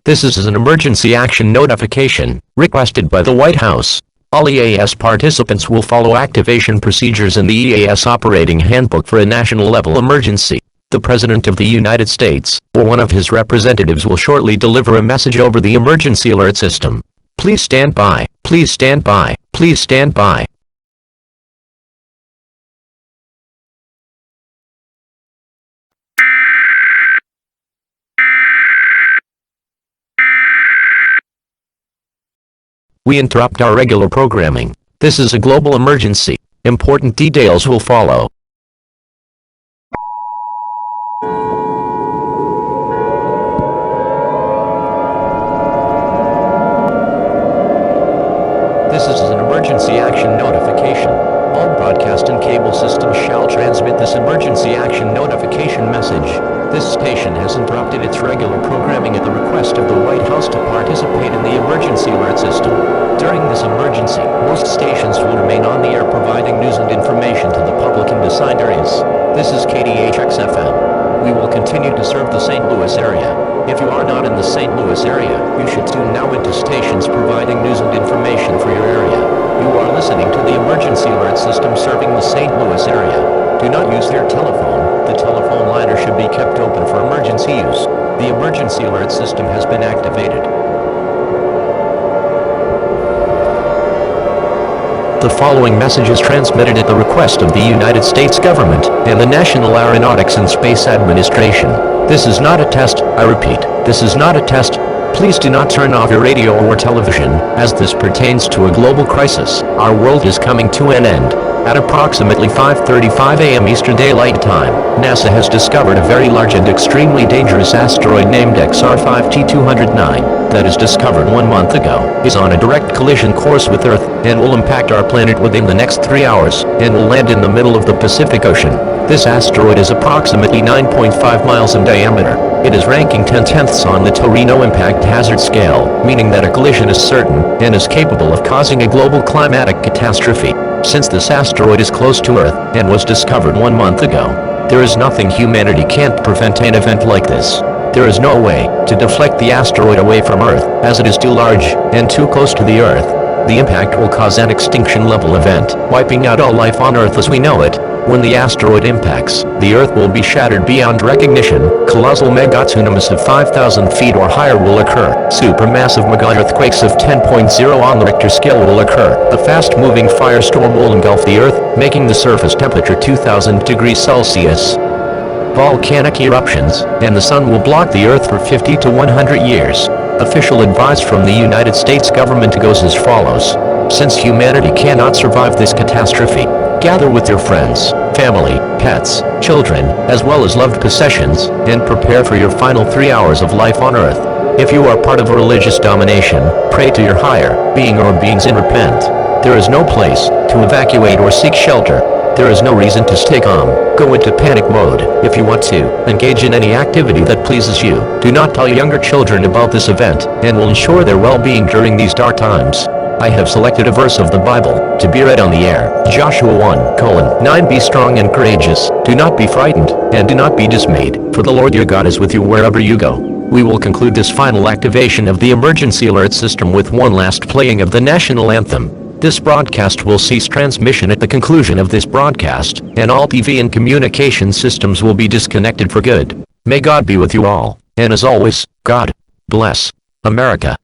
This is an emergency action notification, requested by the White House. All EAS participants will follow activation procedures in the EAS Operating Handbook for a national-level emergency. The President of the United States, or one of his representatives, will shortly deliver a message over the emergency alert system. Please stand by. Please stand by. Please stand by. We interrupt our regular programming. This is a global emergency. Important details will follow. This is an emergency action notification. All broadcast and cable systems shall transmit this emergency action notification message. This station has interrupted its regular programming at the request of the White House to participate in the emergency alert system. During this emergency, most stations will remain on the air providing news and information to the public in assigned areas. This is KDHX-FM. We will continue to serve the St. Louis area. If you are not in the St. Louis area, you should tune now into stations providing news and information for your area. You are listening to the emergency alert system serving the St. Louis area. Do not use your telephone. The telephone liner should be kept open for emergency use. The emergency alert system has been activated. The following message is transmitted at the request of the United States government and the National Aeronautics and Space Administration. This is not a test. I repeat, this is not a test. Please do not turn off your radio or television, as this pertains to a global crisis. Our world is coming to an end. At approximately 5:35 a.m. Eastern Daylight Time, NASA has discovered a very large and extremely dangerous asteroid named XR5T209 that is discovered 1 month ago, is on a direct collision course with Earth, and will impact our planet within the next 3 hours, and will land in the middle of the Pacific Ocean. This asteroid is approximately 9.5 miles in diameter. It is ranking 10/10ths on the Torino Impact Hazard Scale, meaning that a collision is certain, and is capable of causing a global climatic catastrophe. Since this asteroid is close to Earth, and was discovered 1 month ago, there is nothing humanity can't prevent an event like this. There is no way to deflect the asteroid away from Earth, as it is too large, and too close to the Earth. The impact will cause an extinction-level event, wiping out all life on Earth as we know it. When the asteroid impacts, the Earth will be shattered beyond recognition. Colossal megatsunamis of 5,000 feet or higher will occur. Supermassive mega-earthquakes of 10.0 on the Richter scale will occur. A fast-moving firestorm will engulf the Earth, making the surface temperature 2,000 degrees Celsius. Volcanic eruptions, and the sun will block the Earth for 50 to 100 years. Official advice from the United States government goes as follows. Since humanity cannot survive this catastrophe, gather with your friends, family, pets, children, as well as loved possessions, and prepare for your final 3 hours of life on Earth. If you are part of a religious domination, pray to your higher being or beings and repent. There is no place to evacuate or seek shelter. There is no reason to stay calm. Go into panic mode if you want to engage in any activity that pleases you. Do not tell younger children about this event, and will ensure their well-being during these dark times. I have selected a verse of the Bible to be read on the air. Joshua 1:9. Be strong and courageous. Do not be frightened, and do not be dismayed, for the Lord your God is with you wherever you go. We will conclude this final activation of the emergency alert system with one last playing of the national anthem. This broadcast will cease transmission at the conclusion of this broadcast, and all TV and communication systems will be disconnected for good. May God be with you all, and as always, God bless America.